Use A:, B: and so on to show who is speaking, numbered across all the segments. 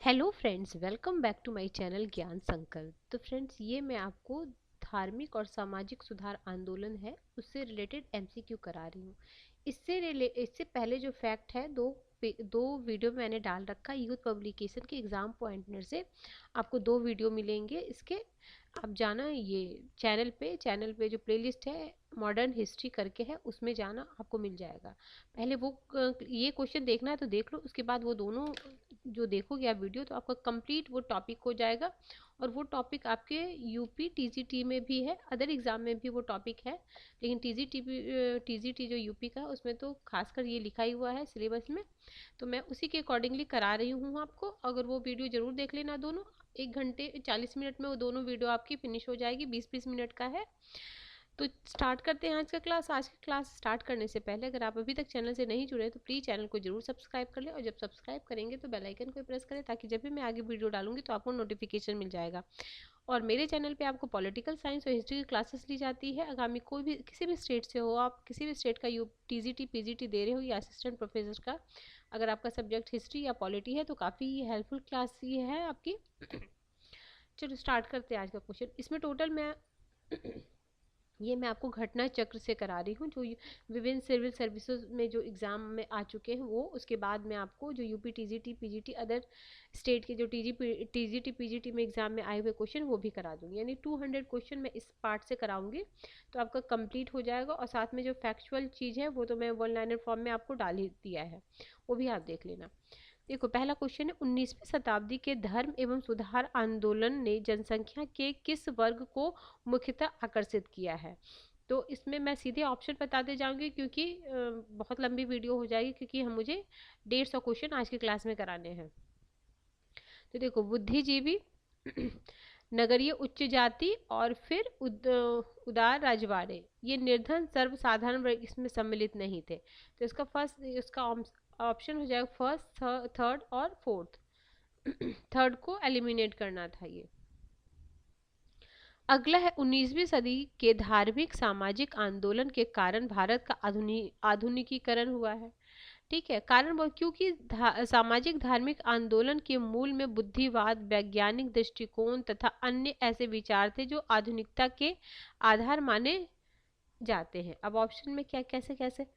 A: Hello friends, welcome back to my channel Gyan Sankalp. तो friends, ये मैं आपको धार्मिक और सामाजिक सुधार आंदोलन है उससे रिलेटेड एमसीक्यू करा रही हूँ। इससे पहले जो फैक्ट है दो वीडियो मैंने डाल रखा यूथ पब्लिकेशन के एग्जाम पॉइंटनर से। आपको दो वीडियो मिलेंगे इसके। आप जाना ये चैनल पे जो प्लेलिस्ट है मॉडर्न हिस्ट्री करके है, उसमें जाना, आपको मिल जाएगा। पहले ये क्वेश्चन देखना है तो देख लो, उसके बाद वो दोनों जो देखोगे आप वीडियो तो आपका कंप्लीट वो टॉपिक हो जाएगा। और वो टॉपिक आपके यूपी टीजीटी में भी है, अदर एग्जाम में भी वो टॉपिक है, लेकिन टीजीटी जो यूपी का है उसमें तो खासकर ये लिखा ही हुआ है सिलेबस में। तो मैं उसी के अकॉर्डिंगली करा रही हूँ आपको। अगर वो वीडियो जरूर देख लेना दोनों। 1 घंटे 40 मिनट में वो दोनों वीडियो आपकी फिनिश हो जाएगी, 20-20 मिनट का है। तो स्टार्ट करते हैं आज का क्लास। आज की क्लास स्टार्ट करने से पहले अगर आप अभी तक चैनल से नहीं जुड़े तो प्लीज़ चैनल को जरूर सब्सक्राइब कर ले, और जब सब्सक्राइब करेंगे तो बेल आइकन को प्रेस करें ताकि जब भी मैं आगे वीडियो डालूंगी तो आपको नोटिफिकेशन मिल जाएगा। और मेरे चैनल पे आपको पॉलिटिकल साइंस और हिस्ट्री की क्लासेस ली जाती है। आगामी कोई भी किसी भी स्टेट से हो, आप किसी भी स्टेट का यू टीजीटी पीजीटी दे रहे हो या असिस्टेंट प्रोफेसर का, अगर आपका सब्जेक्ट हिस्ट्री या पॉलिटी है तो काफ़ी हेल्पफुल क्लास ये है आपकी। चलो स्टार्ट करते हैं आज का क्वेश्चन। इसमें टोटल मैं ये मैं आपको घटना चक्र से करा रही हूँ जो विभिन्न सिविल सर्विसेज में जो एग्ज़ाम में आ चुके हैं वो। उसके बाद मैं आपको जो UP TGT PGT other state के जो टीजीटी पीजीटी में एग्ज़ाम में आए हुए क्वेश्चन वो भी करा दूंगी, यानी 200 क्वेश्चन मैं इस पार्ट से कराऊंगी। तो आपका कंप्लीट हो जाएगा। और साथ में जो फैक्चुअल चीज़ है वो तो मैं वन लाइनर फॉर्म में आपको डाल ही दिया है, वो भी आप देख लेना। देखो, पहला क्वेश्चन है, 19वीं शताब्दी के धर्म एवं सुधार आंदोलन ने जनसंख्या के किस वर्ग को मुख्यतः आकर्षित किया है। तो इसमें मैं सीधे ऑप्शन बताते जाऊंगी क्योंकि बहुत लंबी वीडियो हो जाएगी, क्योंकि हम मुझे 150 क्वेश्चन आज की क्लास में कराने हैं। तो देखो, बुद्धिजीवी, नगरीय उच्च जाति, और फिर उदार राजवाड़े, ये निर्धन सर्वसाधारण वर्ग इसमें सम्मिलित नहीं थे। तो इसका ऑप्शन हो जाएगा फर्स्ट, थर्ड और फोर्थ। थर्ड को एलिमिनेट करना था ये। अगला है, 19वीं सदी के धार्मिक सामाजिक आंदोलन के कारण भारत का आधुनिकीकरण हुआ है। ठीक है, कारण वो क्योंकि सामाजिक धार्मिक आंदोलन के मूल में बुद्धिवाद, वैज्ञानिक दृष्टिकोण तथा अन्य ऐसे विचार थे जो आधुनिकता के आधार माने जाते हैं। अब ऑप्शन में क्या, कैसे कैसे,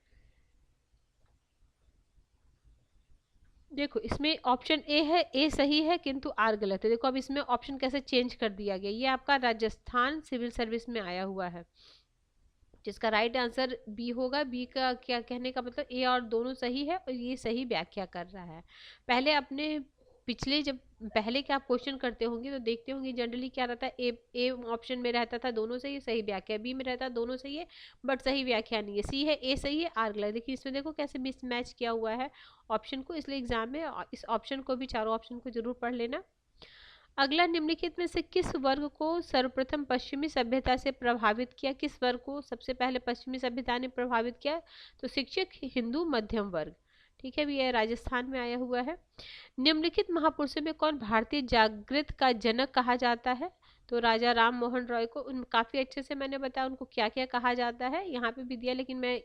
A: देखो इसमें ऑप्शन ए है, ए सही है किंतु आर गलत है। देखो अब इसमें ऑप्शन कैसे चेंज कर दिया गया, ये आपका राजस्थान सिविल सर्विस में आया हुआ है, जिसका राइट आंसर बी होगा। बी का क्या कहने का मतलब, ए और दोनों सही है और ये सही व्याख्या कर रहा है। पहले अपने पिछले जब पहले के आप क्वेश्चन करते होंगे तो देखते होंगे जनरली क्या रहता है, ए ऑप्शन में रहता था दोनों सही है, सही व्याख्या, बी में रहता है दोनों सही है बट सही व्याख्या नहीं है, सी है, ए सही है, आर गलत। देखिए इसमें देखो कैसे मिसमैच किया हुआ है ऑप्शन को, इसलिए एग्जाम में इस ऑप्शन को भी, चारों ऑप्शन को जरूर पढ़ लेना। अगला, निम्नलिखित में से किस वर्ग को सर्वप्रथम पश्चिमी सभ्यता से प्रभावित किया, किस वर्ग को सबसे पहले पश्चिमी सभ्यता ने प्रभावित किया। तो शिक्षक, हिंदू, मध्यम वर्ग। ठीक है, ये राजस्थान में आया हुआ है। निम्नलिखित महापुरुषों में कौन भारतीय जागृत का जनक कहा जाता है। तो राजा राम मोहन रॉय को, उन काफ़ी अच्छे से मैंने बताया उनको क्या क्या कहा जाता है, यहाँ पे भी दिया, लेकिन मैं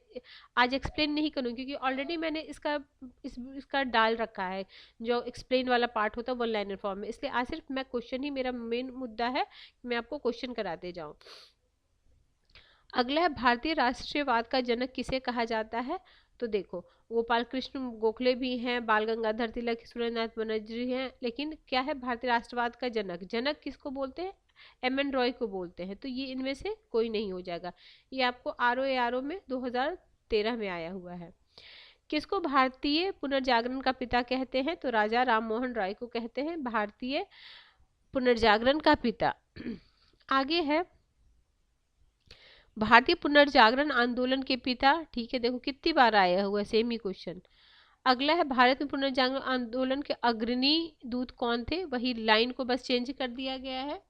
A: आज एक्सप्लेन नहीं करूँगी क्योंकि ऑलरेडी मैंने इसका डाल रखा है जो एक्सप्लेन वाला पार्ट होता है वन लाइनर फॉर्म में, इसलिए आज सिर्फ मैं क्वेश्चन ही, मेरा मेन मुद्दा है मैं आपको क्वेश्चन कराते जाऊँ। अगला है, भारतीय राष्ट्रीयवाद का जनक किसे कहा जाता है। तो देखो, गोपाल कृष्ण गोखले भी हैं, बाल गंगाधर तिलक, सुरेंद्रनाथ बनर्जी हैं, लेकिन क्या है भारतीय राष्ट्रवाद का जनक, जनक किसको बोलते हैं, एम एन रॉय को बोलते हैं। तो ये इनमें से कोई नहीं हो जाएगा। ये आपको आर ओ में 2013 में आया हुआ है। किसको भारतीय पुनर्जागरण का पिता कहते हैं। तो राजा राम मोहन रॉय को कहते हैं भारतीय पुनर्जागरण का पिता। आगे है, भारतीय पुनर्जागरण आंदोलन के पिता। ठीक है, देखो कितनी बार आया हुआ सेम ही क्वेश्चन। अगला है, भारत में पुनर्जागरण आंदोलन के अग्रणी दूत कौन थे, वही लाइन को बस चेंज कर दिया गया है।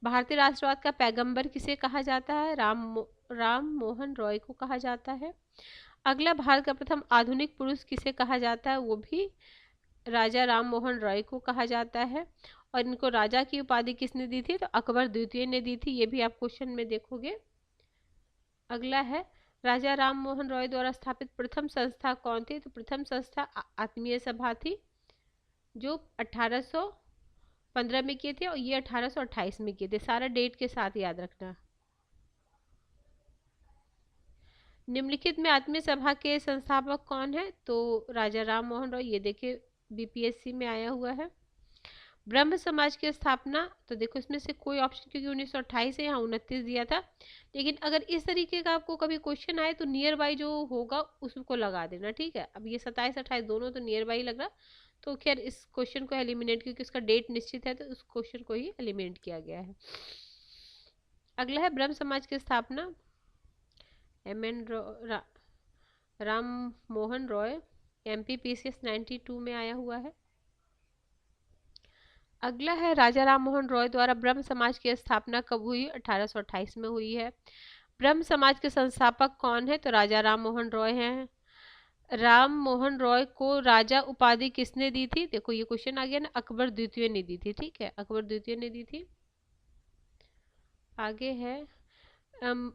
A: भारतीय राष्ट्रवाद का पैगंबर किसे कहा जाता है, राम मोहन रॉय को कहा जाता है। अगला, भारत का प्रथम आधुनिक पुरुष किसे कहा जाता है, वो भी राजा राम मोहन रॉय को कहा जाता है। और इनको राजा की उपाधि किसने दी थी, तो अकबर द्वितीय ने दी थी, ये भी आप क्वेश्चन में देखोगे। अगला है, राजा राम मोहन रॉय द्वारा स्थापित प्रथम संस्था कौन थी। तो प्रथम संस्था आत्मीय सभा थी। जो 1815 में किए थे और ये 1828 में किए थे। सारा डेट के साथ याद रखना। निम्नलिखित में आत्मीय सभा के संस्थापक कौन है? तो राजा राम मोहन रॉय, ये देखिए बीपीएससी में आया हुआ है। ब्रह्म समाज की स्थापना, तो देखो इसमें से कोई ऑप्शन, क्योंकि 1928 है, यहाँ 29 दिया था। लेकिन अगर इस तरीके का आपको कभी क्वेश्चन आए तो नियर बाई जो होगा उसको लगा देना, ठीक है। अब ये 27 28 दोनों तो नियर बाई लग रहा, तो खैर इस क्वेश्चन को एलिमिनेट, क्योंकि उसका डेट निश्चित है तो उस क्वेश्चन को ही एलिमिनेट किया गया है। अगला है ब्रह्म समाज की स्थापना, M N Ram Mohan Roy, MPPCS 92 में आया हुआ है। अगला है राजा राम मोहन रॉय द्वारा ब्रह्म समाज की स्थापना कब हुई? 1828 में हुई है। ब्रह्म समाज के संस्थापक कौन है? तो राजा राम मोहन रॉय हैं। राम मोहन रॉय को राजा उपाधि किसने दी थी? देखो ये क्वेश्चन आ गया ना, अकबर द्वितीय ने दी थी, ठीक है, अकबर द्वितीय ने दी थी। आगे है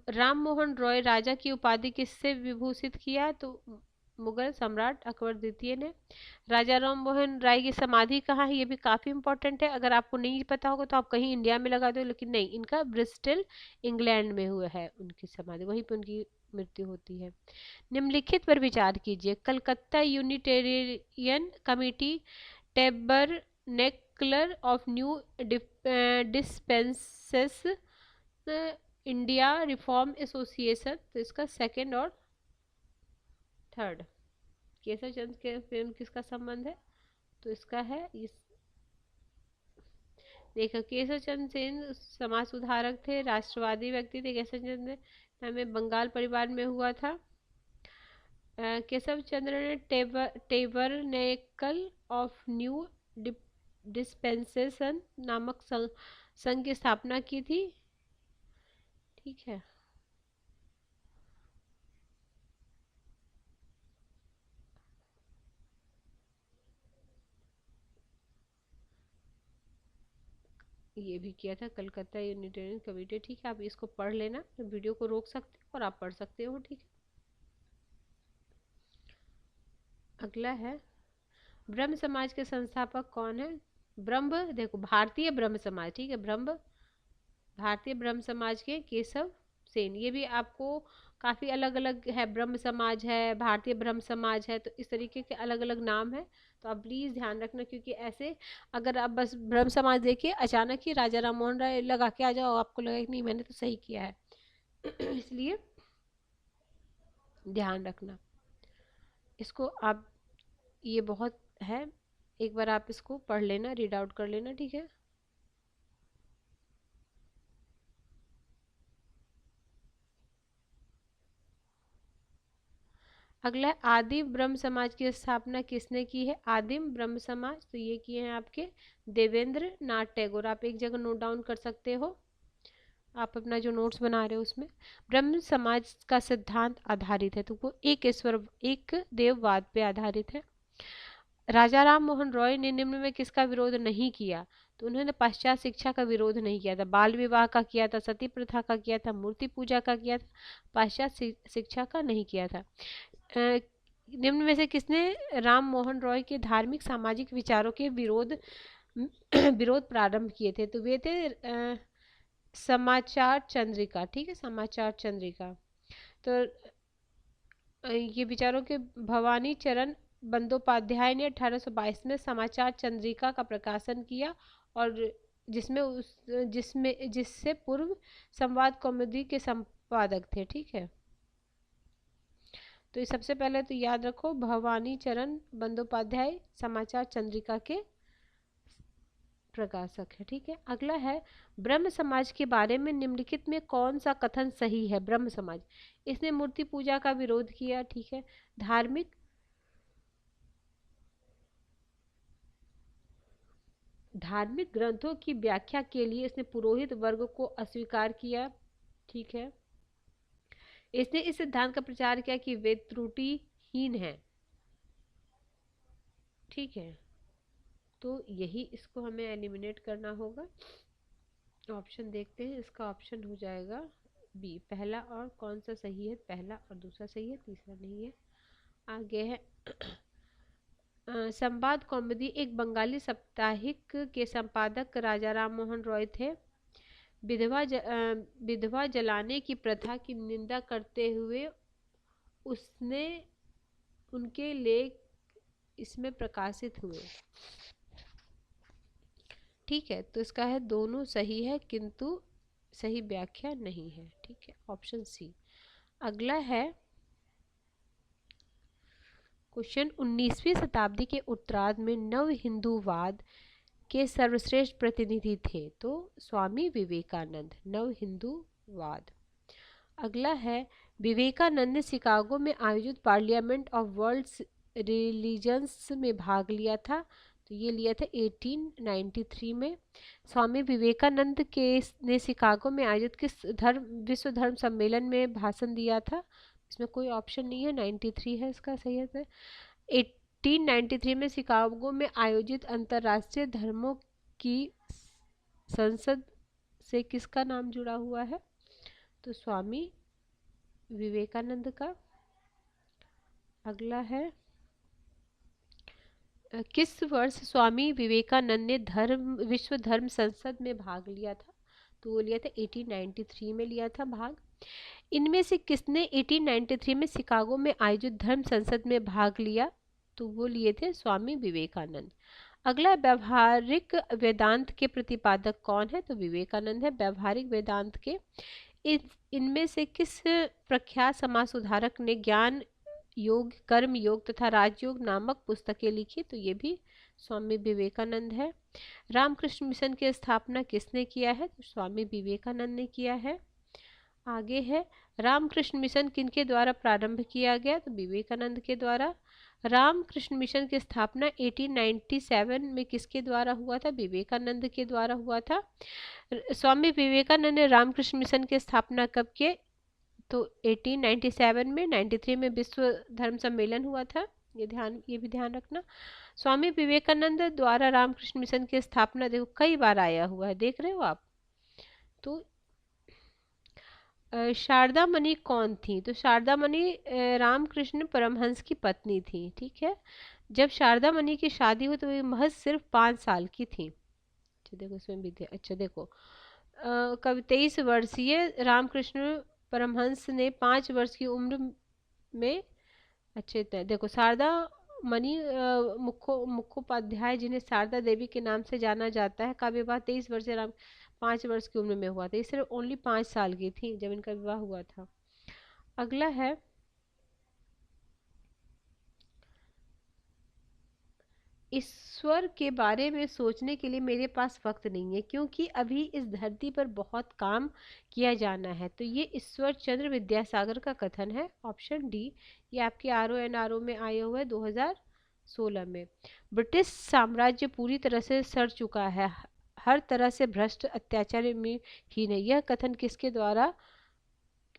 A: राम मोहन रॉय राजा की उपाधि किससे विभूषित किया? तो मुगल सम्राट अकबर द्वितीय ने। राजा राम मोहन राय की समाधि कहाँ है? ये भी काफी इंपॉर्टेंट है। अगर आपको नहीं पता होगा तो आप कहीं इंडिया में लगा दो, लेकिन नहीं, इनका ब्रिस्टल इंग्लैंड में हुआ है उनकी समाधि, वहीं पे उनकी मृत्यु होती है। निम्नलिखित पर विचार कीजिए। Calcutta unitarian committee tabernacle of new dispenses India reform association, तो इसका सेकंड और थर्ड। केशव चंद्र के फिल्म किसका संबंध है? तो इसका है इस, देखो केशव चंद्र सेन समाज सुधारक थे, राष्ट्रवादी व्यक्ति थे। केशव चंद्र हमें बंगाल परिवार में हुआ था। केशव चंद्र ने टेबरनेकल ऑफ न्यू डिस्पेंसेशन नामक संघ की स्थापना की थी, ठीक है। ये भी किया था कलकत्ता यूनिटेरियन कमेटी, ठीक है। आप इसको पढ़ लेना, तो वीडियो को रोक सकते हो और आप पढ़ सकते हो, ठीक है। अगला है ब्रह्म समाज के संस्थापक कौन है? ब्रह्म, देखो भारतीय ब्रह्म समाज, ठीक है, ब्रह्म भारतीय ब्रह्म समाज के केशव सेन। ये भी आपको काफी अलग अलग है, ब्रह्म समाज है, भारतीय ब्रह्म समाज है, तो इस तरीके के अलग अलग नाम है, तो आप प्लीज ध्यान रखना। क्योंकि ऐसे अगर आप बस ब्रह्म समाज देखिए अचानक ही राजा राम मोहन राय लगा के आ जाओ, आपको लगे कि नहीं मैंने तो सही किया है इसलिए ध्यान रखना इसको आप, ये बहुत है, एक बार आप इसको पढ़ लेना, रीड आउट कर लेना, ठीक है। अगला है आदिम ब्रह्म समाज की स्थापना किसने की है? आदिम ब्रह्म समाज, तो ये किए हैं आपके देवेंद्र नाथ टैगोर। आप एक जगह नोट डाउन कर सकते हो, आप अपना जो नोट्स बना रहे हो उसमें। ब्रह्म समाज का सिद्धांत आधारित है, तो वो एक ईश्वर एक देववाद पे आधारित है। राजा राम मोहन रॉय ने निम्न में किसका विरोध नहीं किया? तो उन्होंने पाश्चात्य शिक्षा का विरोध नहीं किया था, बाल विवाह का किया था, सती प्रथा का किया था, मूर्ति पूजा का किया था, पाश्चात्य शिक्षा का नहीं किया था। निम्न में से किसने राम मोहन रॉय के धार्मिक सामाजिक विचारों के विरोध विरोध प्रारंभ किए थे? तो वे थे समाचार चंद्रिका, ठीक है, समाचार चंद्रिका। तो ये विचारों के भवानी चरण बंदोपाध्याय ने 1822 में समाचार चंद्रिका का प्रकाशन किया, और जिससे पूर्व संवाद कौमुदी के संपादक थे, ठीक है। तो सबसे पहले तो याद रखो भवानी चरण बंदोपाध्याय समाचार चंद्रिका के प्रकाशक है, ठीक है। अगला है ब्रह्म समाज के बारे में निम्नलिखित में कौन सा कथन सही है? ब्रह्म समाज, इसने मूर्ति पूजा का विरोध किया, ठीक है। धार्मिक ग्रंथों की व्याख्या के लिए इसने पुरोहित वर्ग को अस्वीकार किया, ठीक है। इसने इस सिद्धांत का प्रचार किया कि वेद त्रुटिहीन है, ठीक है। तो यही इसको हमें एलिमिनेट करना होगा। ऑप्शन देखते हैं, इसका ऑप्शन हो जाएगा बी, पहला। और कौन सा सही है? पहला और दूसरा सही है, तीसरा नहीं है। आगे है संवाद कौमुदी एक बंगाली साप्ताहिक के संपादक राजा राम मोहन रॉय थे। विधवा जलाने की प्रथा की निंदा करते हुए उसने उनके लेख इसमें प्रकाशित हुए। ठीक है, तो इसका है दोनों सही है किंतु सही व्याख्या नहीं है। ठीक है, ऑप्शन सी। अगला है क्वेश्चन, 19वीं शताब्दी के उत्तरार्ध में नव हिंदूवाद के सर्वश्रेष्ठ प्रतिनिधि थे, तो स्वामी विवेकानंद। नव हिंदूवाद। अगला है, विवेकानंद ने शिकागो में आयोजित पार्लियामेंट ऑफ वर्ल्ड्स रिलीजन्स में भाग लिया था, तो ये लिया था 1893 में। स्वामी विवेकानंद के ने शिकागो में आयोजित किस विश्व धर्म सम्मेलन में भाषण दिया था? इसमें कोई ऑप्शन नहीं है, 93 है इसका सही है। 1893 में शिकागो में आयोजित अंतर्राष्ट्रीय धर्मों की संसद से किसका नाम जुड़ा हुआ है? तो स्वामी विवेकानंद का। अगला है, किस वर्ष स्वामी विवेकानंद ने विश्व धर्म संसद में भाग लिया था? तो वो लिया था 1893 में लिया था भाग। इनमें से किसने 1893 में शिकागो में आयोजित धर्म संसद में भाग लिया? तो वो लिए थे स्वामी विवेकानंद। अगला, व्यवहारिक वेदांत के प्रतिपादक कौन है? तो विवेकानंद है व्यवहारिक वेदांत के। इनमें से किस प्रख्यात समाज सुधारक ने ज्ञान योग, कर्म योग तथा राजयोग नामक पुस्तकें लिखी? तो ये भी स्वामी विवेकानंद है। रामकृष्ण मिशन की स्थापना किसने किया है? तो स्वामी विवेकानंद ने किया है। आगे है, रामकृष्ण मिशन किनके द्वारा प्रारंभ किया गया? तो विवेकानंद के द्वारा। रामकृष्ण मिशन की स्थापना 1897 में किसके द्वारा हुआ था? विवेकानंद के द्वारा हुआ था। स्वामी विवेकानंद ने रामकृष्ण मिशन की स्थापना कब किए? तो 1897 में। 93 में विश्व धर्म सम्मेलन हुआ था, ये भी ध्यान रखना। स्वामी विवेकानंद द्वारा रामकृष्ण मिशन की स्थापना देखो कई बार आया हुआ है, देख रहे हो आप। तो शारदा मणि कौन थी? तो शारदा मणि रामकृष्ण परमहंस की पत्नी थी। ठीक है, जब शारदा मणि की शादी हुई तो वे महज सिर्फ 5 साल की थी। अच्छा देखो इसमें भी अच्छा देखो, कब 23 वर्षीय रामकृष्ण परमहंस ने 5 वर्ष की उम्र में, अच्छे देखो शारदा मणि मुखोपाध्याय जिन्हें शारदा देवी के नाम से जाना जाता है, का विवाह 23 वर्षीय 5 वर्ष की उम्र में हुआ था। ये सिर्फ ओनली 5 साल की थी जब इनका विवाह हुआ था। अगला है, ईश्वर के बारे में सोचने के लिए मेरे पास वक्त नहीं है क्योंकि अभी इस धरती पर बहुत काम किया जाना है। तो ये ईश्वर चंद्र विद्यासागर का कथन है, ऑप्शन डी। ये आपके RONRO में आए हुए 2016 में। ब्रिटिश साम्राज्य पूरी तरह से सड़ चुका है, हर तरह से भ्रष्ट, अत्याचार में हीन है। यह कथन किसके द्वारा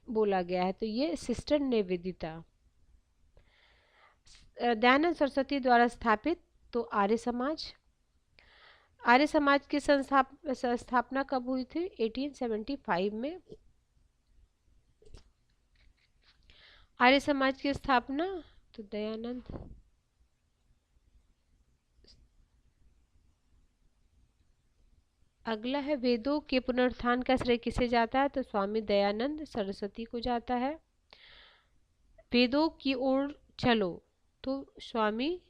A: बोला गया है? तो ये सिस्टर निवेदिता। दयानंद सरस्वती द्वारा स्थापित, तो आर्य समाज। आर्य समाज की स्थापना कब हुई थी? 1875 में। आर्य समाज की स्थापना तो दयानंद। अगला है, वेदों के पुनरुत्थान का श्रेय किसे जाता है? तो स्वामी दयानंद सरस्वती को जाता है। वेदों की ओर चलो, तो स्वामी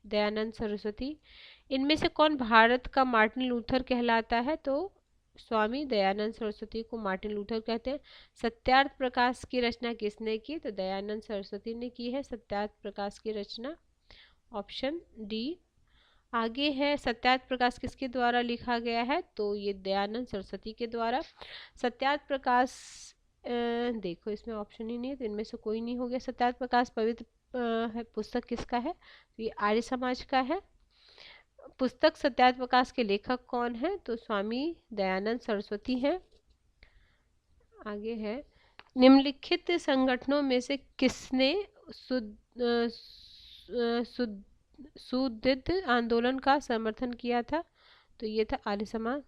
A: दयानंद सरस्वती। इनमें से कौन भारत का मार्टिन लूथर कहलाता है? तो स्वामी दयानंद सरस्वती को मार्टिन लूथर कहते हैं। सत्यार्थ प्रकाश की रचना किसने की? तो दयानंद सरस्वती ने की है सत्यार्थ प्रकाश की रचना, ऑप्शन डी। आगे है, सत्यार्थ प्रकाश किसके द्वारा लिखा गया है? तो ये दयानंद सरस्वती के द्वारा। सत्यार्थ प्रकाश देखो इसमें ऑप्शन ही नहीं है, तो इनमें से कोई नहीं हो गया। सत्यार्थ प्रकाश पवित्र है पुस्तक किसका है? तो ये आर्य समाज का है। पुस्तक सत्यार्थ प्रकाश के लेखक कौन है? तो स्वामी दयानंद सरस्वती हैं। आगे है, निम्नलिखित संगठनों में से किसने सुदीर्घ आंदोलन का समर्थन किया था? तो ये था आर्य समाज।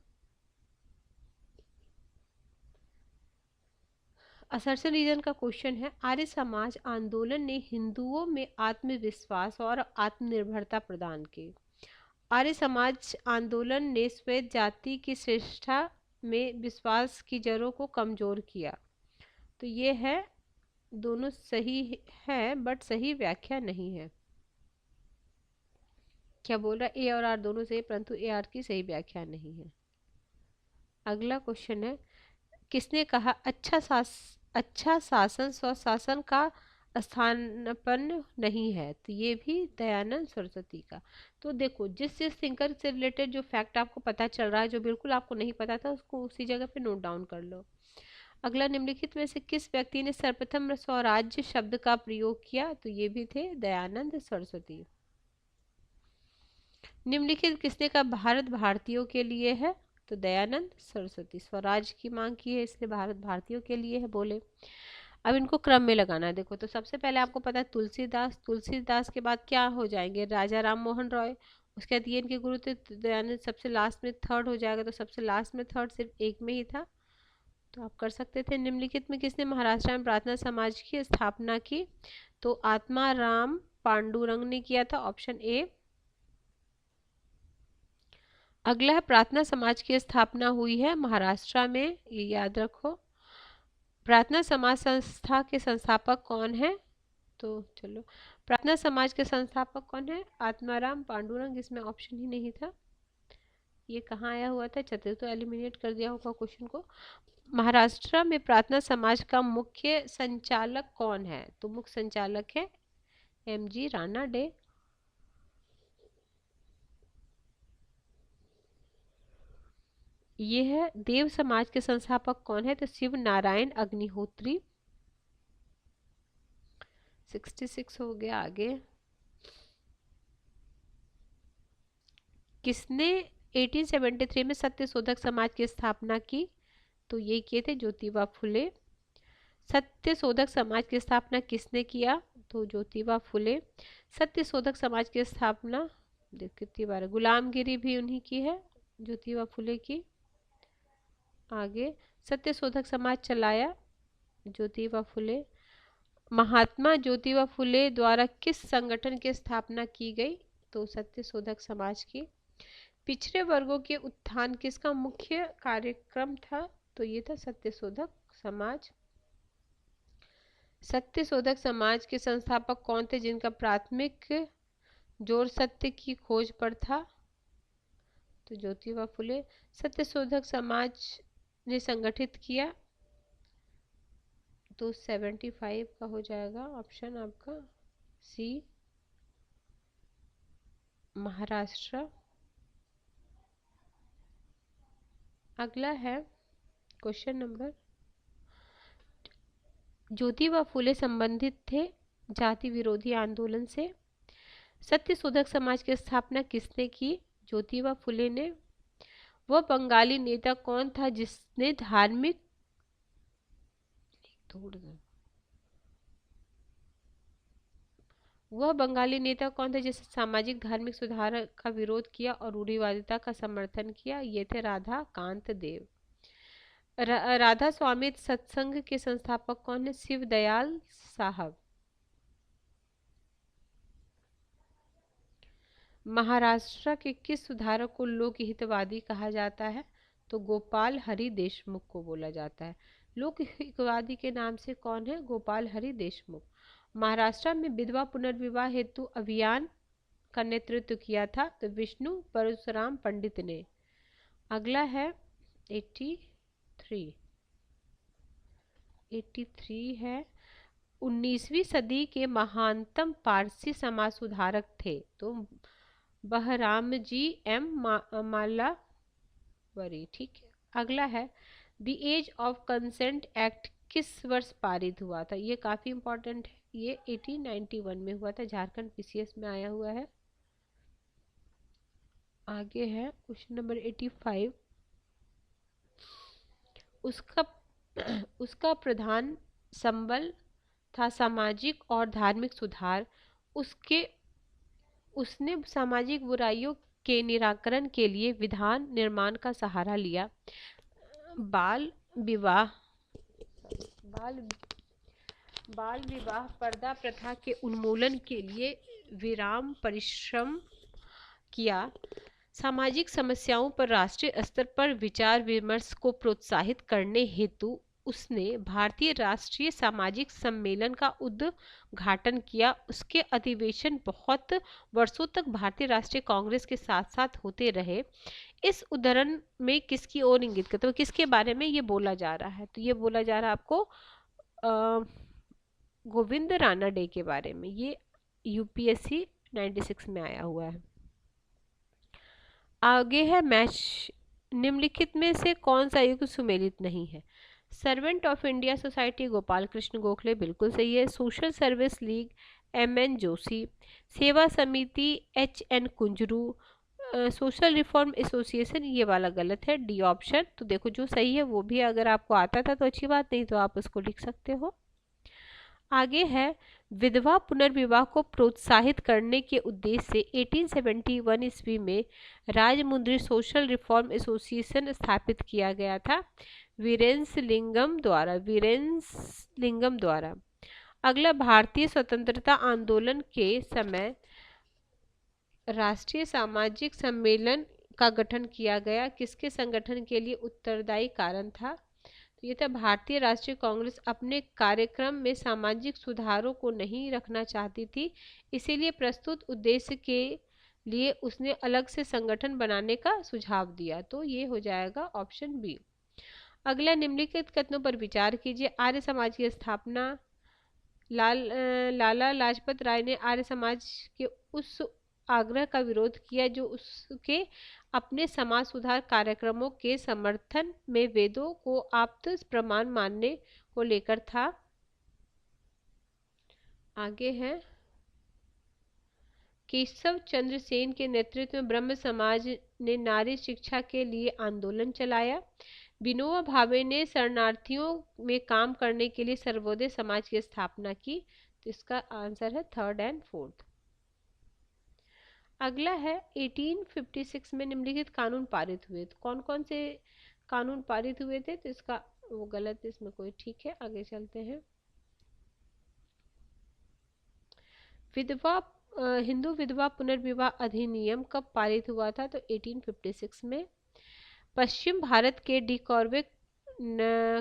A: असर्शन रीजन का क्वेश्चन है, आर्य समाज आंदोलन ने हिंदुओं में आत्मविश्वास और आत्मनिर्भरता प्रदान की। आर्य समाज आंदोलन ने श्वेत जाति की श्रेष्ठता में विश्वास की जड़ों को कमजोर किया। तो ये है, दोनों सही है बट सही व्याख्या नहीं है। क्या बोल रहा है, ए और आर दोनों सही, परंतु ए आर की सही व्याख्या नहीं है। अगला क्वेश्चन है, किसने कहा अच्छा शासन स्वशासन का स्थानापन्न नहीं है? तो ये भी दयानंद सरस्वती का। तो देखो, जिस थिंकर से रिलेटेड जो फैक्ट आपको पता चल रहा है, जो बिल्कुल आपको नहीं पता था, उसको उसी जगह पे नोट डाउन कर लो। अगला, निम्नलिखित में से किस व्यक्ति ने सर्वप्रथम स्वराज्य शब्द का प्रयोग किया? तो ये भी थे दयानंद सरस्वती। निम्नलिखित किसने कहा भारत भारतीयों के लिए है? तो दयानंद सरस्वती। स्वराज की मांग की है, इसलिए भारत भारतीयों के लिए है बोले। अब इनको क्रम में लगाना है। देखो, तो सबसे पहले आपको पता है तुलसीदास, तुलसीदास के बाद क्या हो जाएंगे? राजा राम मोहन रॉय। उसके बाद ये इनके गुरु थे दयानंद, सबसे लास्ट में थर्ड हो जाएगा। तो सबसे लास्ट में थर्ड सिर्फ एक में ही था, तो आप कर सकते थे। निम्नलिखित में किसने महाराष्ट्र में प्रार्थना समाज की स्थापना की? तो आत्माराम पांडुरंग ने किया था, ऑप्शन ए। अगला है, प्रार्थना समाज की स्थापना हुई है महाराष्ट्र में, ये याद रखो। प्रार्थना समाज संस्था के संस्थापक कौन है? तो चलो, प्रार्थना समाज के संस्थापक कौन है? आत्माराम पांडुरंग। इसमें ऑप्शन ही नहीं था। ये कहाँ आया हुआ था? चतुर्थ, तो एलिमिनेट कर दिया होगा क्वेश्चन को। महाराष्ट्र में प्रार्थना समाज का मुख्य संचालक कौन है? तो मुख्य संचालक है एमजी रानाडे। ये है, देव समाज के संस्थापक कौन है? तो शिव नारायण अग्निहोत्री। 66 हो गया। आगे, किसने 1873 में सत्य शोधक समाज की स्थापना की? तो ये किए थे ज्योतिबा फुले। सत्य शोधक समाज की स्थापना किसने किया? तो ज्योतिबा फुले। सत्य शोधक समाज की स्थापना देख कितनी बार, गुलामगिरी भी उन्हीं की है, ज्योतिबा फुले की। आगे, सत्य शोधक समाज चलाया ज्योतिबा फुले। महात्मा ज्योतिबा फुले द्वारा किस संगठन की स्थापना की गई? तो सत्य शोधक समाज की। पिछड़े वर्गों के उत्थान किसका मुख्य कार्यक्रम था? तो ये था सत्य शोधक समाज। सत्य शोधक समाज के संस्थापक कौन थे जिनका प्राथमिक जोर सत्य की खोज पर था? तो ज्योतिबा फुले। सत्य शोधक समाज ने संगठित किया, तो 75 का हो जाएगा ऑप्शन आपका सी, महाराष्ट्र। अगला है क्वेश्चन नंबर, ज्योतिबा फुले संबंधित थे जाति विरोधी आंदोलन से। सत्य शोधक समाज की स्थापना किसने की? ज्योतिबा फुले ने। वह बंगाली नेता कौन था जिसने धार्मिक वह बंगाली नेता कौन था जिसने सामाजिक धार्मिक सुधार का विरोध किया और रूढ़िवादिता का समर्थन किया? ये थे राधा कांत देव। राधा स्वामी सत्संग के संस्थापक कौन है? शिव दयाल साहब। महाराष्ट्र के किस सुधारक को लोकहितवादी कहा जाता है? तो गोपाल हरि देशमुख को बोला जाता है। लोकहितवादी के नाम से कौन है? गोपाल हरि देशमुख। महाराष्ट्र में विधवा पुनर्विवाह हेतु अभियान का नेतृत्व किया था, तो विष्णु परशुराम पंडित ने। अगला है 83 है, 19वीं सदी के महानतम पारसी समाज सुधारक थे, तो बहराम जी एम मालावरी। ठीक है। अगला है, the age of consent act किस वर्ष पारित हुआ था? ये काफी इंपॉर्टेंट है, ये 1891 में हुआ था, झारखंड पीसीएस में आया हुआ है। आगे है क्वेश्चन नंबर 85, उसका प्रधान संबल था सामाजिक और धार्मिक सुधार। उसने सामाजिक बुराइयों के निराकरण के लिए विधान निर्माण का सहारा लिया। बाल विवाह बाल बाल विवाह पर्दा प्रथा के उन्मूलन के लिए विराम परिश्रम किया। सामाजिक समस्याओं पर राष्ट्रीय स्तर पर विचार विमर्श को प्रोत्साहित करने हेतु उसने भारतीय राष्ट्रीय सामाजिक सम्मेलन का उद्घाटन किया। उसके अधिवेशन बहुत वर्षों तक भारतीय राष्ट्रीय कांग्रेस के साथ साथ होते रहे। इस उदाहरण में किसकी ओर इंगित करते हैं, किसके बारे में ये बोला जा रहा है? तो ये बोला जा रहा है आपको गोविंद रानाडे के बारे में। ये यूपीएससी 96 में आया हुआ है। आगे है मैच, निम्नलिखित में से कौन सा युग सुमेलित नहीं है? Servant of India society Gopal Krishna Gokhale बिल्कुल सही है। Social service league M.N.. Joshi. सेवा समिति H.N.. Kunzru. Social reform association, ये वाला गलत है, डी ऑप्शन। तो देखो जो सही है वो भी अगर आपको आता था तो अच्छी बात, नहीं तो आप उसको लिख सकते हो। आगे है विधवा पुनर्विवाह को प्रोत्साहित करने के उद्देश्य से 1871 ईस्वी में राजमुंद्री सोशल रिफॉर्म एसोसिएशन स्थापित किया गया था वीरेंद्रलिंगम द्वारा। अगला, भारतीय स्वतंत्रता आंदोलन के समय राष्ट्रीय सामाजिक सम्मेलन का गठन किया गया। किसके संगठन के लिए उत्तरदायी कारण था? तो ये था भारतीय राष्ट्रीय कांग्रेस अपने कार्यक्रम में सामाजिक सुधारों को नहीं रखना चाहती थी, इसीलिए प्रस्तुत उद्देश्य के लिए उसने अलग से संगठन बनाने का सुझाव दिया। तो ये हो जाएगा ऑप्शन बी। अगला, निम्नलिखित कथनों पर विचार कीजिए। आर्य समाज की स्थापना, लाला लाजपत राय ने आर्य समाज के उस आग्रह का विरोध किया जो उसके अपने समाज सुधार कार्यक्रमों के समर्थन में वेदों को आप्त प्रमाण मानने को लेकर था। आगे है, केशव चंद्र सेन के नेतृत्व में ब्रह्म समाज ने नारी शिक्षा के लिए आंदोलन चलाया। विनोबा भावे ने शरणार्थियों में काम करने के लिए सर्वोदय समाज की स्थापना की। तो इसका आंसर है थर्ड एंड फोर्थ। अगला है 1856 में निम्नलिखित कानून पारित हुए। तो कौन कौन से कानून पारित हुए थे? तो इसका वो गलत है, इसमें कोई ठीक है। आगे चलते हैं। हिंदू विधवा पुनर्विवाह अधिनियम कब पारित हुआ था? तो 1856 में। पश्चिम भारत के डी कॉर्बेट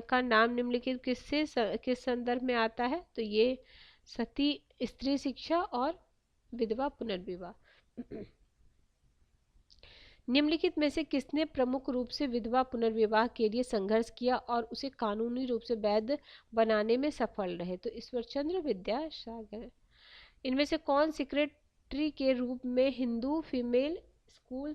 A: का नाम निम्नलिखित किस संदर्भ में आता है? तो ये सती स्त्री शिक्षा और विधवा पुनर्विवाह। निम्नलिखित में से किसने प्रमुख रूप से विधवा पुनर्विवाह के लिए संघर्ष किया और उसे कानूनी रूप से वैध बनाने में सफल रहे? तो ईश्वरचंद्र विद्यासागर। इनमें से कौन सेक्रेटरी के रूप में हिंदू फीमेल स्कूल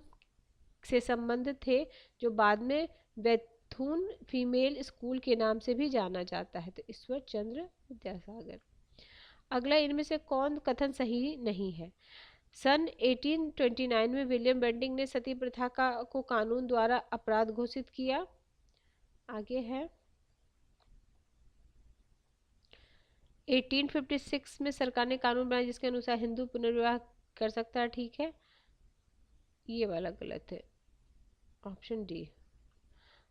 A: से संबंधित थे, जो बाद में बैथून फीमेल स्कूल के नाम से भी जाना जाता है? तो ईश्वरचंद्र विद्यासागर। अगला, इनमें से कौन कथन सही नहीं है? सन 1829 में विलियम बेंटिंग ने सती प्रथा को कानून द्वारा अपराध घोषित किया। आगे है, 1856 में सरकार ने कानून बनाया जिसके अनुसार हिंदू पुनर्विवाह कर सकता है। ठीक है, ये वाला गलत है, ऑप्शन डी।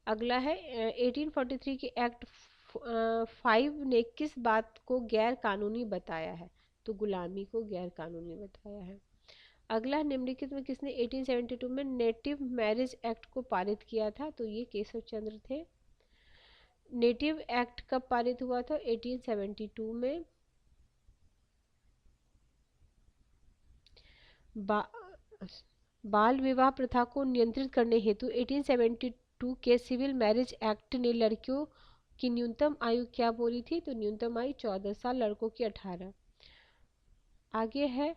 A: अगला है 1843 के एक्ट 5 ने किस बात को गैर कानूनी बताया है? तो गुलामी को गैर कानूनी बताया है। अगला, निम्नलिखित में किसने 1872 में नेटिव मैरिज एक्ट को पारित किया था? तो ये केशव चंद्र थे। नेटिव एक्ट कब पारित हुआ था? 1872 में। बाल विवाह प्रथा को नियंत्रित करने हेतु 1872 के सिविल मैरिज एक्ट ने लड़कियों की न्यूनतम आयु क्या बोली थी? तो न्यूनतम आयु 14 साल, लड़कों की 18। आगे है,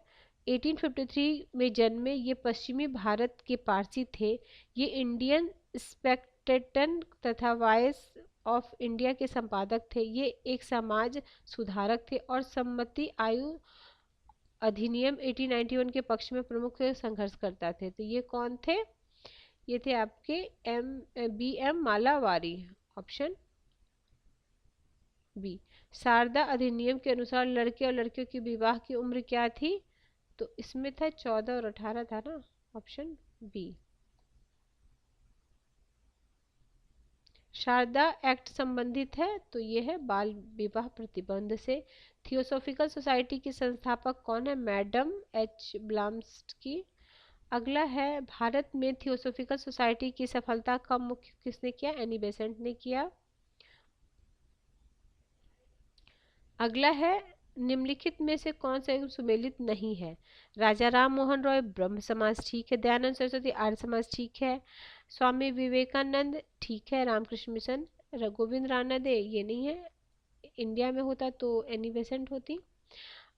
A: 1853 में जन्मे ये पश्चिमी भारत के पारसी थे। ये इंडियन स्पेक्टेटन तथा वॉइस ऑफ इंडिया के संपादक थे। ये एक समाज सुधारक थे और सम्मति आयु अधिनियम 1891 के पक्ष में प्रमुख संघर्ष करता थे। तो ये कौन थे? ये थे आपके BM. Malabari, option B. Sharda अधिनियम के अनुसार लड़के और लड़कियों की विवाह की उम्र क्या थी? तो इसमें था 14 और 18 था ना, ऑप्शन बी। शारदा एक्ट संबंधित है, तो ये है बाल विवाह प्रतिबंध से। थियोसॉफिकल सोसाइटी की संस्थापक कौन है? Madam H Blavatsky. अगला है, भारत में थियोसॉफिकल सोसाइटी की सफलता का मुख्य किसने किया? एनी बेसेंट ने किया। अगला है, निम्नलिखित में से कौन सा एवं सुमेलित नहीं है? राजा राम मोहन रॉय ब्रह्म समाज ठीक है, दयानंद सरस्वती आर्य समाज ठीक है, स्वामी विवेकानंद ठीक है, रामकृष्ण मिशन, गोविंद रानडे ये नहीं है, इंडिया में होता तो एनी बेसेंट होती।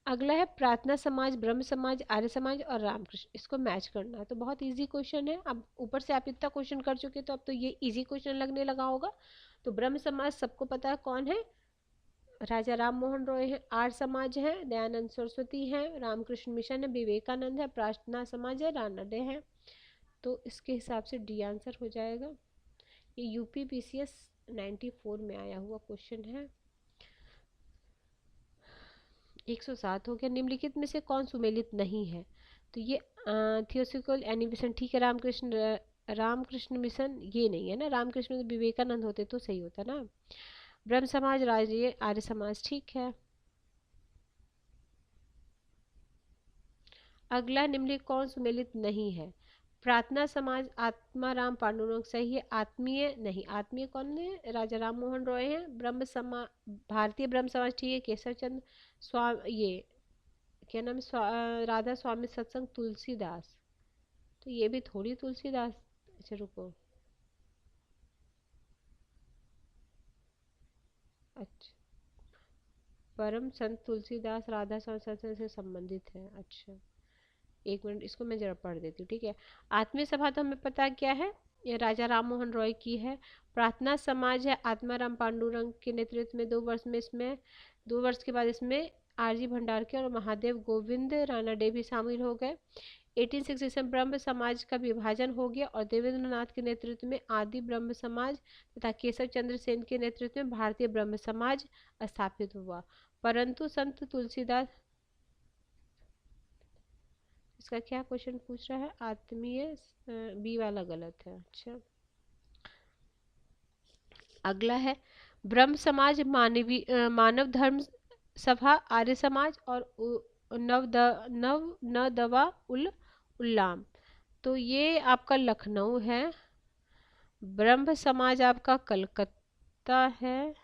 A: अगला है, प्रार्थना समाज, ब्रह्म समाज, आर्य समाज और रामकृष्ण, इसको मैच करना है। तो बहुत इजी क्वेश्चन है। अब ऊपर से आप इतना क्वेश्चन कर चुके तो अब तो ये इजी क्वेश्चन लगने लगा होगा। तो ब्रह्म समाज सबको पता है कौन है, राजा राम मोहन रॉय है, आर्य समाज है, दयानंद सरस्वती है, रामकृष्ण मिशन है, विवेकानंद है, प्रार्थना समाज है, रानडे है। तो इसके हिसाब से डी आंसर हो जाएगा। ये यूपी पीसीएस 94 में आया हुआ क्वेश्चन है। 107 हो गया। निम्नलिखित में से कौन सुमेलित नहीं है? तो ये थियोसॉफिकल एनिमेशन ठीक है, रामकृष्ण मिशन ये नहीं है ना, रामकृष्ण मिशन विवेकानंद होते तो सही होता ना। ब्रह्म समाज, राजकीय आर्य समाज ठीक है। अगला, निम्नलिखित कौन सुमेलित नहीं है? प्रार्थना समाज, आत्माराम पांडुरंग सही है, आत्मीय नहीं। आत्मीय कौन है? राजा राम मोहन रॉय है। ब्रह्म समाज, भारतीय ब्रह्म समाज ठीक है, केशव चंद्र स्वामी, ये क्या नाम है, राधा स्वामी सत्संग तुलसीदास, तो ये भी थोड़ी तुलसीदास। अच्छा रुको, अच्छा, परम संत तुलसीदास राधा स्वामी सत्संग से संबंधित है। अच्छा, एक मिनट, इसको मैं जरा पढ़ देती हूँ, ठीक है। आत्मीय सभा तो हमें पता क्या है, ये राजा राम मोहन रॉय की है। प्रार्थना समाज है, आत्माराम पांडुरंग के नेतृत्व में 2 वर्ष में, इसमें 2 वर्ष के बाद इसमें आरजी भंडारकर और महादेव गोविंद रानडे भी शामिल हो गए। 1867 ब्रह्म समाज का विभाजन हो गया और देवेंद्र नाथ के नेतृत्व में आदि ब्रह्म समाज तथा केशव चंद्र सेन के नेतृत्व में भारतीय ब्रह्म समाज स्थापित हुआ। परंतु संत तुलसीदास, इसका क्या क्वेश्चन पूछ रहा है? आत्मीय, बी वाला गलत है। अच्छा, अगला है, ब्रह्म समाज, मानव धर्म सभा, आर्य समाज और नव न दवा उल उल्लाम, तो ये आपका लखनऊ है। ब्रह्म समाज आपका कलकत्ता है।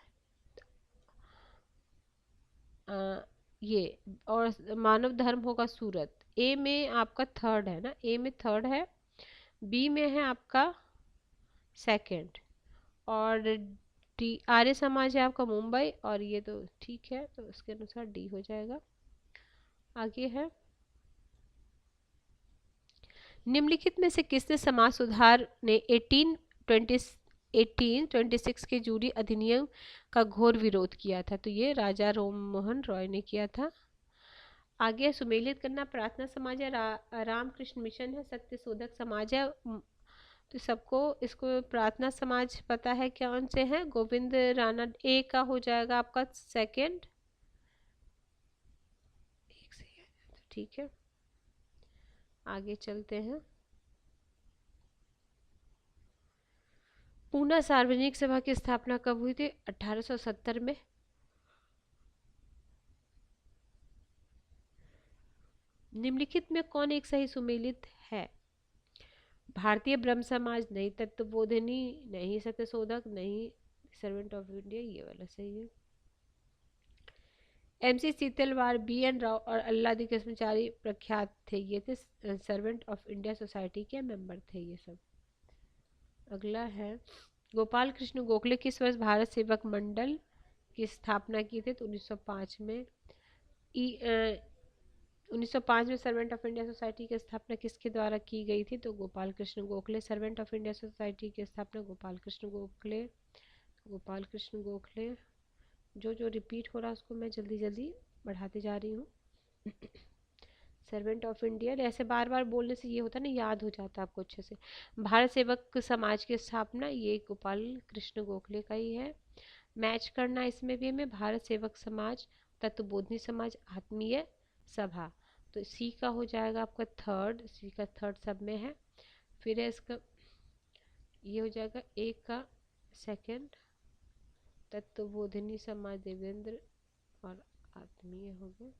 A: ये और मानव धर्म होगा सूरत। ए में आपका थर्ड है ना, ए में थर्ड है, बी में है आपका सेकंड, और डी आर्य समाज है आपका मुंबई, और ये तो ठीक है, तो इसके अनुसार डी हो जाएगा। आगे है, निम्नलिखित में से किसने समाज सुधार ने 1826 के जूरी अधिनियम का घोर विरोध किया था? तो ये राजा राम मोहन रॉय ने किया था। आगे सुमेलित करना, प्रार्थना समाज है, रामकृष्ण मिशन है, सत्य शोधक समाज है। तो सबको इसको प्रार्थना समाज पता है कौन से हैं, गोविंद राणा। ए का हो जाएगा आपका सेकंड, एक से तो ठीक है। आगे चलते हैं, पूना सार्वजनिक सभा की स्थापना कब हुई थी? 1870 में। निम्नलिखित में कौन एक सही सुमेलित है? भारतीय ब्रह्म समाज नहीं, तत्वबोधिनी नहीं, सत्यशोधक नहीं, सर्वेंट ऑफ इंडिया ये वाला सही है। एमसी सीतलवार, बी एन राव और अल्लादी कृष्णचारी प्रख्यात थे, ये थे सर्वेंट ऑफ इंडिया सोसाइटी के मेंबर थे ये सब। अगला है, गोपाल कृष्ण गोखले किस वर्ष भारत सेवक मंडल की स्थापना की थी? तो 1905 में। 1905 में सर्वेंट ऑफ इंडिया सोसाइटी की स्थापना किसके द्वारा की गई थी? तो Gopal Krishna Gokhale. Servant of India society की स्थापना गोपाल कृष्ण गोखले, गोपाल कृष्ण गोखले। जो जो रिपीट हो रहा है उसको मैं जल्दी जल्दी बढ़ाते जा रही हूँ। सर्वेंट ऑफ इंडिया, ऐसे बार बार बोलने से ये होता है ना, याद हो जाता है आपको अच्छे से। भारत सेवक समाज की स्थापना ये गोपाल कृष्ण गोखले का ही है। मैच करना इसमें भी हमें, भारत सेवक समाज, तत्वबोधिनी समाज, आत्मीय सभा, तो सी का हो जाएगा आपका थर्ड, सी का थर्ड सब में है। फिर है इसका, ये हो जाएगा ए का सेकंड तत्वबोधिनी समाज देवेंद्र और आत्मीय हो गए।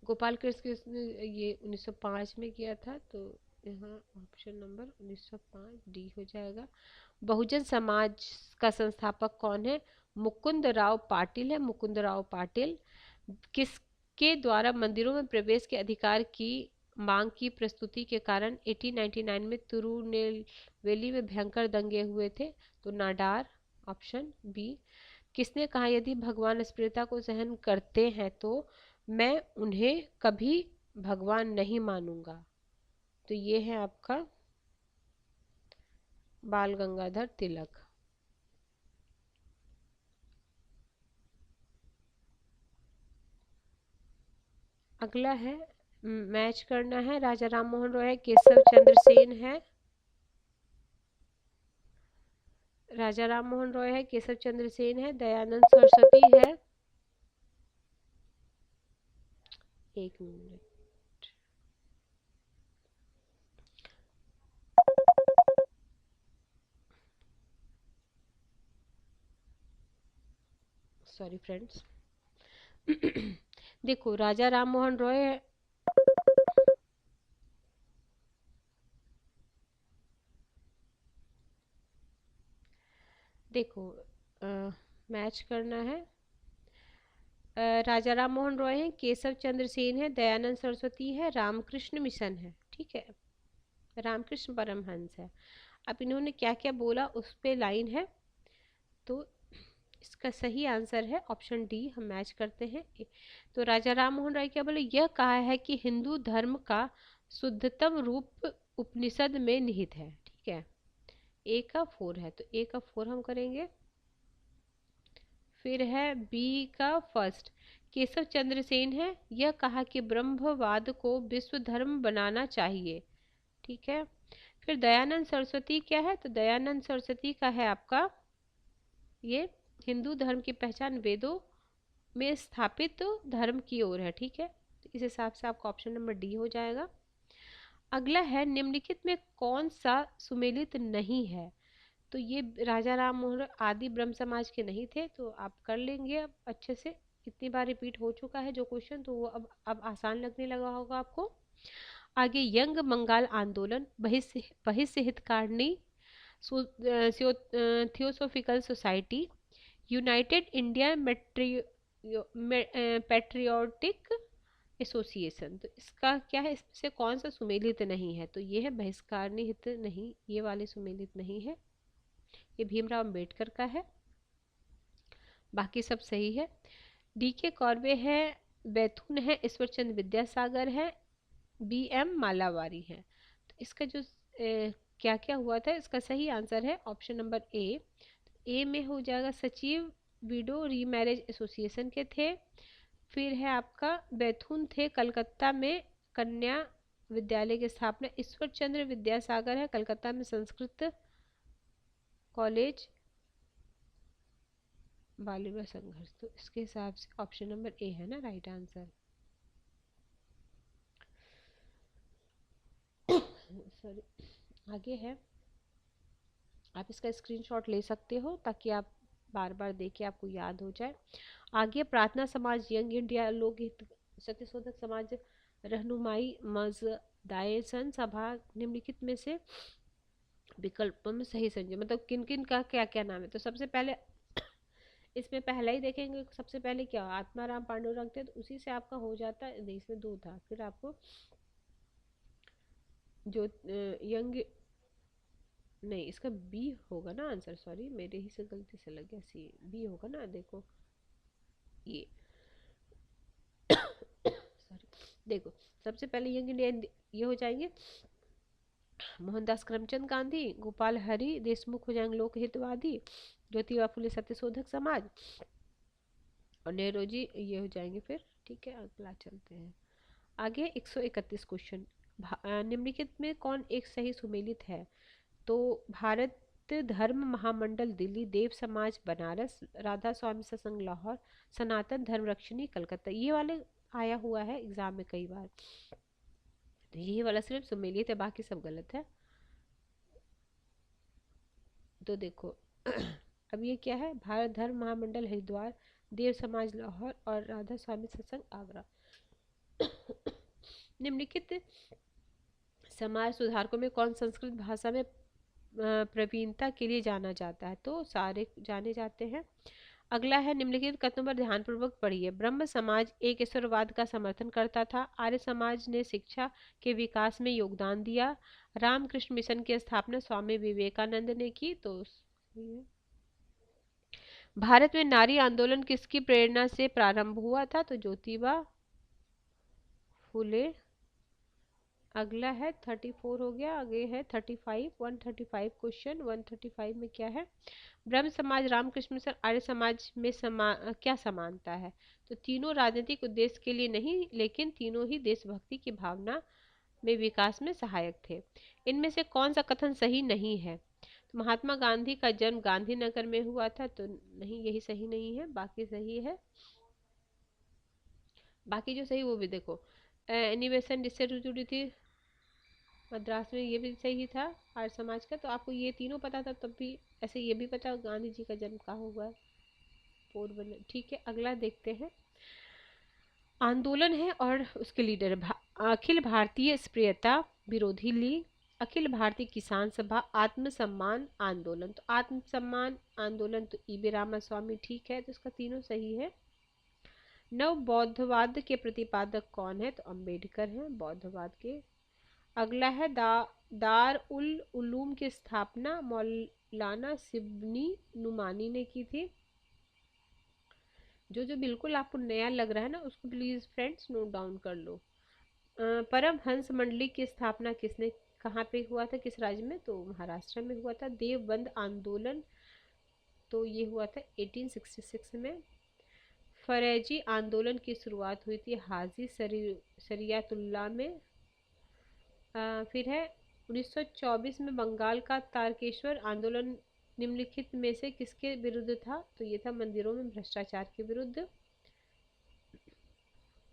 A: गोपाल कृष्ण ये 1905 में किया था, तो यहाँ ऑप्शन नंबर 1905 डी हो जाएगा। बहुजन समाज का संस्थापक कौन है? मुकुंद राव पाटिल है, मुकुंद राव पाटिल। किसके द्वारा मंदिरों में प्रवेश के अधिकार की मांग की प्रस्तुति के कारण 1899 में तिरुनेलवेली में भयंकर दंगे हुए थे? तो नाडार, ऑप्शन बी। किसने कहा यदि भगवान अस्पृश्यता को सहन करते हैं तो मैं उन्हें कभी भगवान नहीं मानूंगा? तो ये है आपका बाल गंगाधर तिलक। अगला है मैच करना है। राजा राम मोहन रॉय है, केशव चंद्र सेन है, राजा राम मोहन रॉय है, केशव चंद्र सेन है, दयानंद सरस्वती है। एक मिनट, सॉरी फ्रेंड्स। देखो राजा राम मोहन रॉय, देखो मैच करना है। राजा राम मोहन रॉय है, केशव चंद्र सेन है, दयानंद सरस्वती है, रामकृष्ण मिशन है। ठीक है, रामकृष्ण परमहंस है। अब इन्होंने क्या क्या बोला उस पे लाइन है, तो इसका सही आंसर है ऑप्शन डी। हम मैच करते हैं। तो राजा राम मोहन राय क्या बोले? यह कहा है कि हिंदू धर्म का शुद्धतम रूप उपनिषद में निहित है। ठीक है, ए का 4 है, तो ए का 4 हम करेंगे। फिर है बी का फर्स्ट, केशव चंद्र सेन है, यह कहा कि ब्रह्मवाद को विश्व धर्म बनाना चाहिए। ठीक है, फिर दयानंद सरस्वती क्या है? तो दयानंद सरस्वती का है आपका ये हिंदू धर्म की पहचान वेदों में स्थापित धर्म की ओर है। ठीक है, तो इस हिसाब से आपका ऑप्शन नंबर डी हो जाएगा। अगला है निम्नलिखित में कौन सा सुमेलित नहीं है? तो ये राजा राम मोहन आदि ब्रह्म समाज के नहीं थे, तो आप कर लेंगे अब अच्छे से। इतनी बार रिपीट हो चुका है जो क्वेश्चन, तो वो अब आसान लगने लगा होगा आपको। आगे यंग बंगाल आंदोलन, बहिष्य Hitakarini, theosophical society, united India patriotic association. तो इसका क्या है, इसमें से कौन सा सुमेलित नहीं है? तो ये है बहिष्कारणी हित नहीं, ये वाले सुमेलित नहीं है। ये भीमराव अंबेडकर का है, बाकी सब सही है। डी के कॉर्बे है, बैथून है, ईश्वर चंद्र विद्यासागर है, बी एम मालावारी है। तो इसका जो क्या क्या हुआ था, इसका सही आंसर है ऑप्शन नंबर ए। ए में हो जाएगा सचिव विडो रीमैरिज एसोसिएशन के थे। फिर है आपका बैथून थे कलकत्ता में कन्या विद्यालय की स्थापना, ईश्वर चंद्र विद्यासागर है कलकत्ता में संस्कृत कॉलेज बाल विवाह संघर्ष। तो इसके हिसाब से ऑप्शन नंबर ए है ना राइट आंसर। सॉरी, आगे है, आप इसका स्क्रीनशॉट ले सकते हो ताकि आप बार बार देखें, आपको याद हो जाए। आगे प्रार्थना समाज, यंग इंडिया, लोकहित, सत्यशोधक समाज, रहनुमाई मजदायसन सभा निम्नलिखित में से विकल्पों में सही संजय, मतलब किन किन का क्या क्या नाम है? तो सबसे पहले इसमें पहला ही देखेंगे, सबसे पहले क्या आत्माराम पांडुरंग थे, तो उसी से आपका हो जाता है। इसमें 2 था, फिर आपको जो यंग, नहीं इसका बी होगा ना आंसर, सॉरी मेरे ही से गलती से लग गया, सी बी होगा ना। देखो ये सॉरी, देखो सबसे पहले यंग इंडियन ये हो जाएंगे मोहनदास करमचंद गांधी, गोपाल हरि देशमुख हो जाएंगे लोक हितवादी, ज्योतिबा फुले सत्यशोधक समाज, और नेहरू जी ये हो जाएंगे फिर। ठीक है, अगला चलते हैं आगे। 131 क्वेश्चन, निम्नलिखित में कौन एक सही सुमेलित है? तो भारत धर्म महामंडल दिल्ली, देव समाज बनारस, राधा स्वामी सत्संग लाहौर, सनातन धर्म रक्षिणी कलकत्ता। ये वाले आया हुआ है एग्जाम में कई बार, तो ये वाला सिर्फ सुमेलित है, बाकी सब गलत है। तो देखो अब ये क्या है, भारत धर्म महामंडल हरिद्वार, देव समाज लाहौर और राधा स्वामी सत्संग आगरा। निम्नलिखित समाज सुधारकों में कौन संस्कृत भाषा में प्रवीणता के लिए जाना जाता है? तो सारे जाने जाते हैं। अगला है, निम्नलिखित कथनों पर ध्यानपूर्वक पढ़िए। ब्रह्म समाज एक ईश्वरवाद का समर्थन करता था। आर्य समाज ने शिक्षा के विकास में योगदान दिया। रामकृष्ण मिशन की स्थापना स्वामी विवेकानंद ने की। तो भारत में नारी आंदोलन किसकी प्रेरणा से प्रारंभ हुआ था? तो ज्योतिबा फुले। अगला है 34 हो गया, आगे है 35। 135 क्वेश्चन 135 में क्या है? ब्रह्म समाज, रामकृष्ण मिशन, आर्य समाज में क्या समानता है? तो तीनों राजनीतिक उद्देश्य के लिए नहीं, लेकिन तीनों ही देशभक्ति की भावना में विकास में सहायक थे। इनमें से कौन सा कथन सही नहीं है? तो महात्मा गांधी का जन्म गांधीनगर में हुआ था। तो नहीं, यही सही नहीं है, बाकी सही है। बाकी जो सही वो भी देखो। एनिवेशन जिससे जुड़ी थी मद्रास में, ये भी सही था आर्य समाज का। तो आपको ये तीनों पता था, तब भी ऐसे ये भी पता गांधी जी का जन्म कहाँ हुआ है? पोरबंदर। ठीक है, अगला देखते हैं। आंदोलन है और उसके लीडर अखिल भारतीय स्प्रियता विरोधी लीग, अखिल भारतीय किसान सभा, आत्मसम्मान आंदोलन। तो आत्मसम्मान आंदोलन तो ईबी रामास्वामी। ठीक है, तो इसका तीनों सही है। नव बौद्धवाद के प्रतिपादक कौन है? तो अंबेडकर हैं बौद्धवाद के। अगला है दार उल उलूम की स्थापना मौलाना सिबनी नुमानी ने की थी। जो जो बिल्कुल आपको नया लग रहा है ना, उसको प्लीज फ्रेंड्स नोट डाउन कर लो। परमहंस मंडली की स्थापना किसने, कहाँ पे हुआ था, किस राज्य में? तो महाराष्ट्र में हुआ था। देवबंद आंदोलन तो ये हुआ था 1866 में। फरेजी आंदोलन की शुरुआत हुई थी हाजी शरियतुल्लाह में। फिर है 1924 में बंगाल का तारकेश्वर आंदोलन निम्नलिखित में से किसके विरुद्ध था? तो ये था मंदिरों में भ्रष्टाचार के विरुद्ध।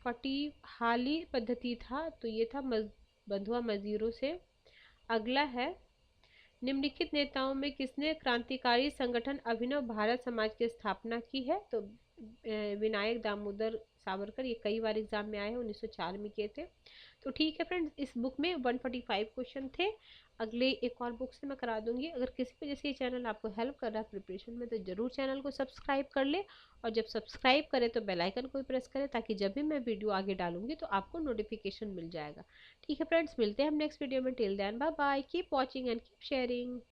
A: फटीहाली पद्धति था, तो ये था बंधुआ मजदूरों से। अगला है, निम्नलिखित नेताओं में किसने क्रांतिकारी संगठन अभिनव भारत समाज की स्थापना की है? तो विनायक दामोदर सावरकर। ये कई बार एग्जाम में आए हैं, 1904 में किए थे। तो ठीक है फ्रेंड्स, इस बुक में 145 क्वेश्चन थे। अगले एक और बुक से मैं करा दूंगी। अगर किसी वजह से ये चैनल आपको हेल्प कर रहा है प्रिपरेशन में, तो जरूर चैनल को सब्सक्राइब कर ले। और जब सब्सक्राइब करें तो बेल आइकन को भी प्रेस करें, ताकि जब भी मैं वीडियो आगे डालूंगी तो आपको नोटिफिकेशन मिल जाएगा। ठीक है फ्रेंड्स, मिलते हैं हम नेक्स्ट वीडियो में। Till then bye bye, keep watching and keep sharing.